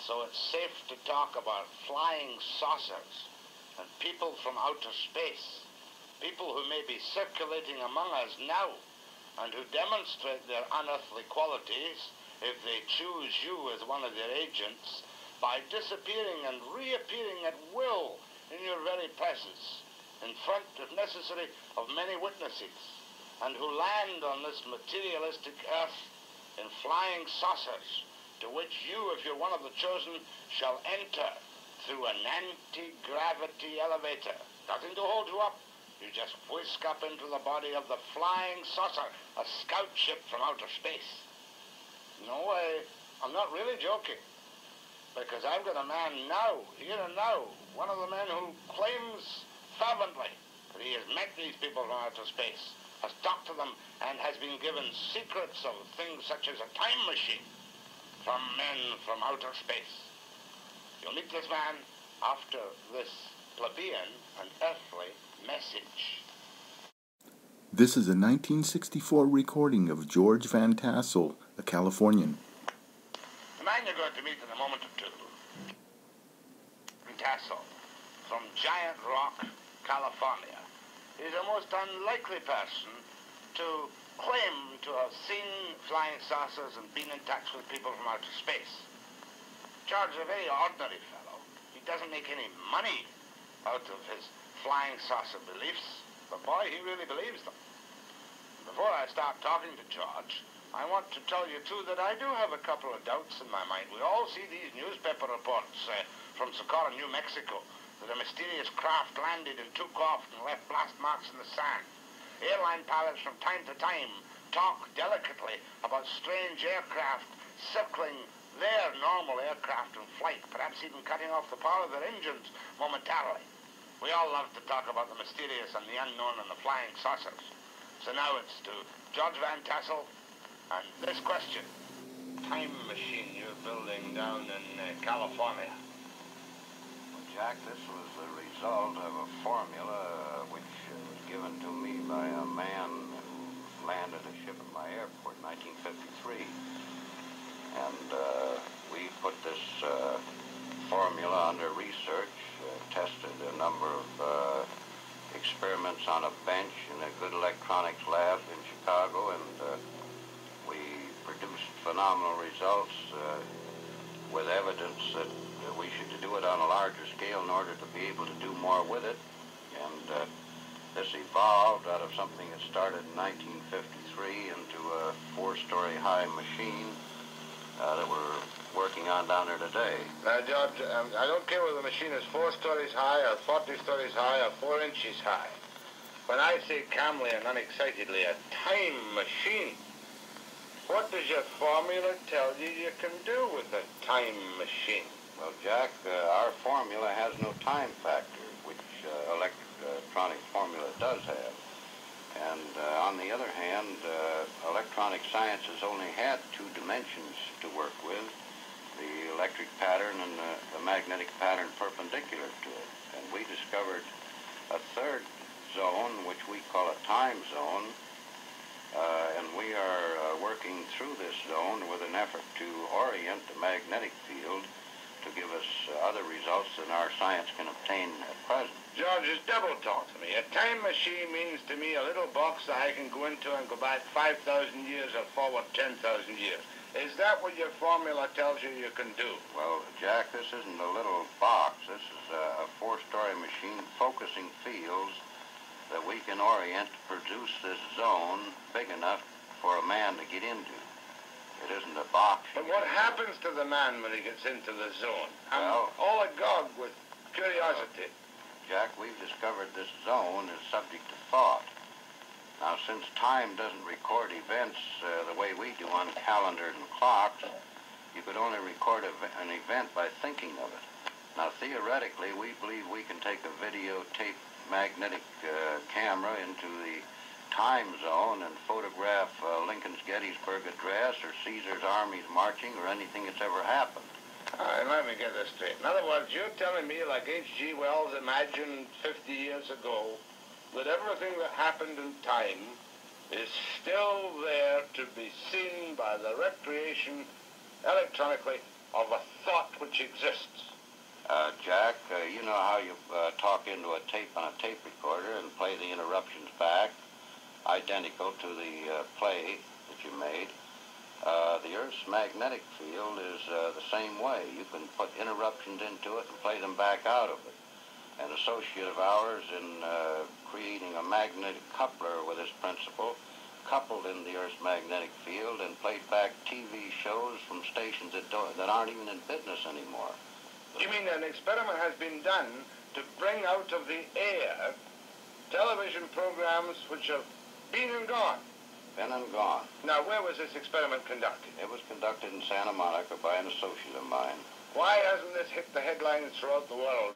So it's safe to talk about flying saucers and people from outer space, people who may be circulating among us now and who demonstrate their unearthly qualities if they choose you as one of their agents by disappearing and reappearing at will in your very presence, in front, if necessary, of many witnesses, and who land on this materialistic earth in flying saucers, to which you, if you're one of the chosen, shall enter through an anti-gravity elevator. Nothing to hold you up. You just whisk up into the body of the flying saucer, a scout ship from outer space. No, I'm not really joking, because I've got a man now, here and now, one of the men who claims fervently that he has met these people from outer space, has talked to them, and has been given secrets of things such as a time machine from men from outer space. You'll meet this man after this plebeian and earthly message. This is a 1964 recording of George Van Tassel, a Californian. The man you're going to meet in a moment or two, Tassel, from Giant Rock, California, is a most unlikely person to claim to have seen flying saucers and been in touch with people from outer space. George is a very ordinary fellow. He doesn't make any money out of his flying saucer beliefs, but boy, he really believes them. Before I start talking to George, I want to tell you, too, that I do have a couple of doubts in my mind. We all see these newspaper reports from Socorro, New Mexico, that a mysterious craft landed and took off and left blast marks in the sand. Airline pilots from time to time talk delicately about strange aircraft circling their normal aircraft in flight, perhaps even cutting off the power of their engines momentarily. We all love to talk about the mysterious and the unknown and the flying saucers. So now it's to George Van Tassel and this question. Time machine you're building down in California. Well, Jack, this was the result of a formula which was given to me by a man who landed a ship at my airport in 1953. And we put this formula under research, tested a number of experiments on a bench in a good electronics lab in Chicago, and we produced phenomenal results with evidence that we should do it on a larger scale in order to be able to do more with it. And this evolved out of something that started in 1953 into a 4-story high machine that we're working on down there today. Now, George, I don't care whether the machine is 4 stories high or 40 stories high or 4 inches high. When I say calmly and unexcitedly, a time machine, what does your formula tell you you can do with a time machine? Well, Jack, our formula has no time factor, which electronic formula does have. And on the other hand, electronic science has only had 2 dimensions to work with, the electric pattern and the magnetic pattern perpendicular to it. And we discovered a 3rd zone, which we call a time zone, and we are working through this zone with an effort to orient the magnetic field to give us other results than our science can obtain at present. George, it's double talk to me. A time machine means to me a little box that I can go into and go back 5,000 years or forward 10,000 years. Is that what your formula tells you you can do? Well, Jack, this isn't a little box. This is a 4-story machine focusing fields that we can orient to produce this zone big enough for a man to get into. It isn't a box. But what happens to the man when he gets into the zone? Well, I'm all agog with curiosity. Jack, we've discovered this zone is subject to thought. Now, since time doesn't record events the way we do on calendars and clocks, you could only record an event by thinking of it. Now, theoretically, we believe we can take a videotape magnetic camera into the time zone and photograph Lincoln's Gettysburg Address or Caesar's armies marching or anything that's ever happened. All right, let me get this straight. In other words, you're telling me, like H.G. Wells imagined 50 years ago, that everything that happened in time is still there to be seen by the recreation electronically of a thought which exists. Jack, you know how you talk into a tape on a tape recorder and play the interruptions back, identical to the play that you made. The Earth's magnetic field is the same way. You can put interruptions into it and play them back out of it. An associate of ours in creating a magnetic coupler with this principle coupled in the Earth's magnetic field and played back TV shows from stations that aren't even in business anymore. You mean an experiment has been done to bring out of the air television programs which have been and gone? Been and gone. Now, where was this experiment conducted? It was conducted in Santa Monica by an associate of mine. Why hasn't this hit the headlines throughout the world?